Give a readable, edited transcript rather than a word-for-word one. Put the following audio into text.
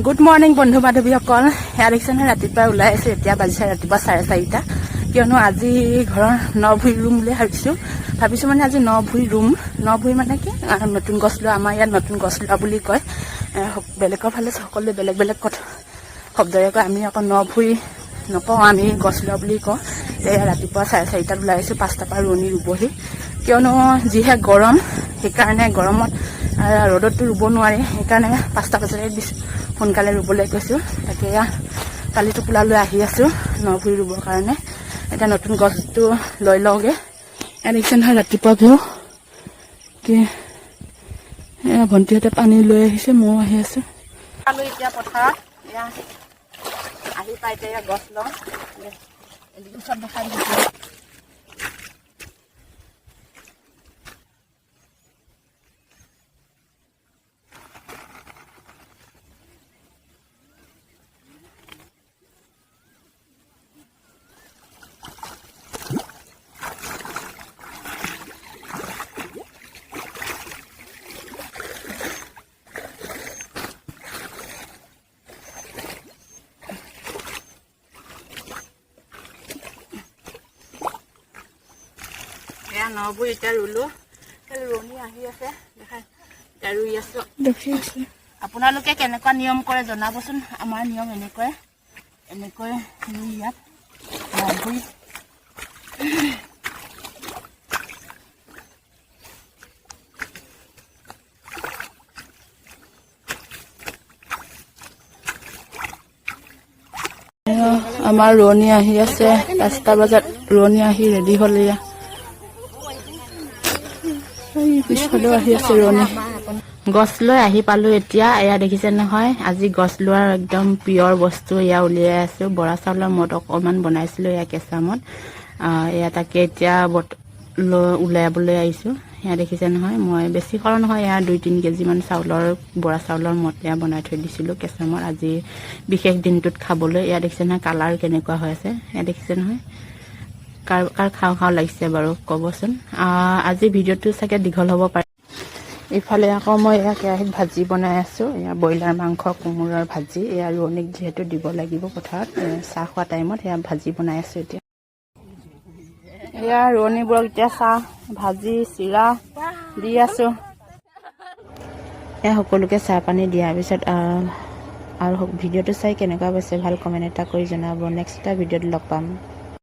Good morning বন্ধু বান্ধৱীসকল। সেয়া দেখিছেনে ৰাতিপুৱা ওলাই আছো। এতিয়া বাজিছে ৰাতিপুৱা 4:30। কিয়নো আজি ঘৰৰ ন ভুই ৰুম বুলি ভাবিছো মানে আজি ন ভুই মানে কি নতুন গছ লোৱা। আমাৰ ইয়াত নতুন গছ লোৱা বুলি কয়। বেলেগৰ ফালে সকলোৱে বেলেগ বেলেগ কথা শব্দৰে কয়। আমি আকৌ ন ভুই নকওঁ, আমি গছ লোৱা বুলি কওঁ। ৰাতিপুৱা 4:30 ওলাই আহিছো। 5টাৰ পৰা ৰোৱনী ৰুবহি। কিয়নো যিহে গৰম, সেইকাৰণে গৰমত ৰ'দততো ৰুব নোৱাৰি। সেইকাৰণে 5টা বজাতে দিছোঁ, সোনকালে ৰুবলৈ কৈছোঁ। তাকে কালি টোপোলা লৈ আহি আছোঁ ন ভুই ৰুবৰ কাৰণে। এতিয়া নতুন গছটো লৈ লওঁগৈ। দেখিছে নহয় ৰাতিপুৱা ভিউ কি ভণ্টিহঁতে পানী লৈ আহিছে, ময়ো আহি আছোঁ। এতিয়া পথাৰত আহি পাই এতিয়া গছ লওঁ চব দেখাই দিছোঁ। ন ভুই এতিয়া ৰুলো। ৰোৱনী আহি আছে, দেখাই এতিয়া ৰুই আছো। আপোনালোকে কেনেকুৱা নিয়ম কৰে জনাবচোন। আমাৰ নিয়ম এনেকৈ ৰুই ইয়াত ন ভুই আমাৰ ৰোৱনী আহি আছে। 5টা বজাত ৰোৱনী আহি ৰেডি হ'ল। পিছফালেও আহি আছে ৰোৱনী। গছ লৈ আহি পালো এতিয়া। এয়া দেখিছে নহয়, আজি গছ লোৱাৰ একদম পিয়ৰ বস্তু এয়া উলিয়াই আছো। বৰা চাউলৰ মদ অকণমান বনাইছিলো এয়া কেঁচা মদ। এয়া তাকে এতিয়া উলিয়াবলৈ আহিছো। এয়া দেখিছে নহয়, মই বেছি কৰা নহয়, এয়া 2-3 কেজিমান বৰা চাউলৰ মদ এয়া বনাই থৈ দিছিলোঁ কেঁচা মদ, আজি বিশেষ দিনটোত খাবলৈ। এয়া দেখিছে নহয় কালাৰ কেনেকুৱা হৈ আছে। এয়া দেখিছে নহয়, কাৰ খাওঁ লাগিছে বাৰু ক'বচোন। আজি ভিডিঅ'টো চাগে দীঘল হ'ব পাৰে। ইফালে আকৌ মই এয়া কেৰাহীত ভাজি বনাই আছোঁ। এয়া ব্ৰইলাৰ মাংস কোমোৰাৰ ভাজি। এয়া ৰোৱনীক যিহেতু দিব লাগিব পথাৰত চাহ খোৱা টাইমত, সেয়া ভাজি বনাই আছোঁ এতিয়া। এয়া ৰোৱনীবোৰক এতিয়া চাহ ভাজি চিৰা দি আছোঁ। এয়া সকলোকে চাহ পানী দিয়াৰ পিছত আৰু ভিডিঅ'টো চাই কেনেকুৱা পাইছে ভাল কমেণ্ট এটা কৰি জনাব। নেক্সট এটা ভিডিঅ'ত লগ পাম।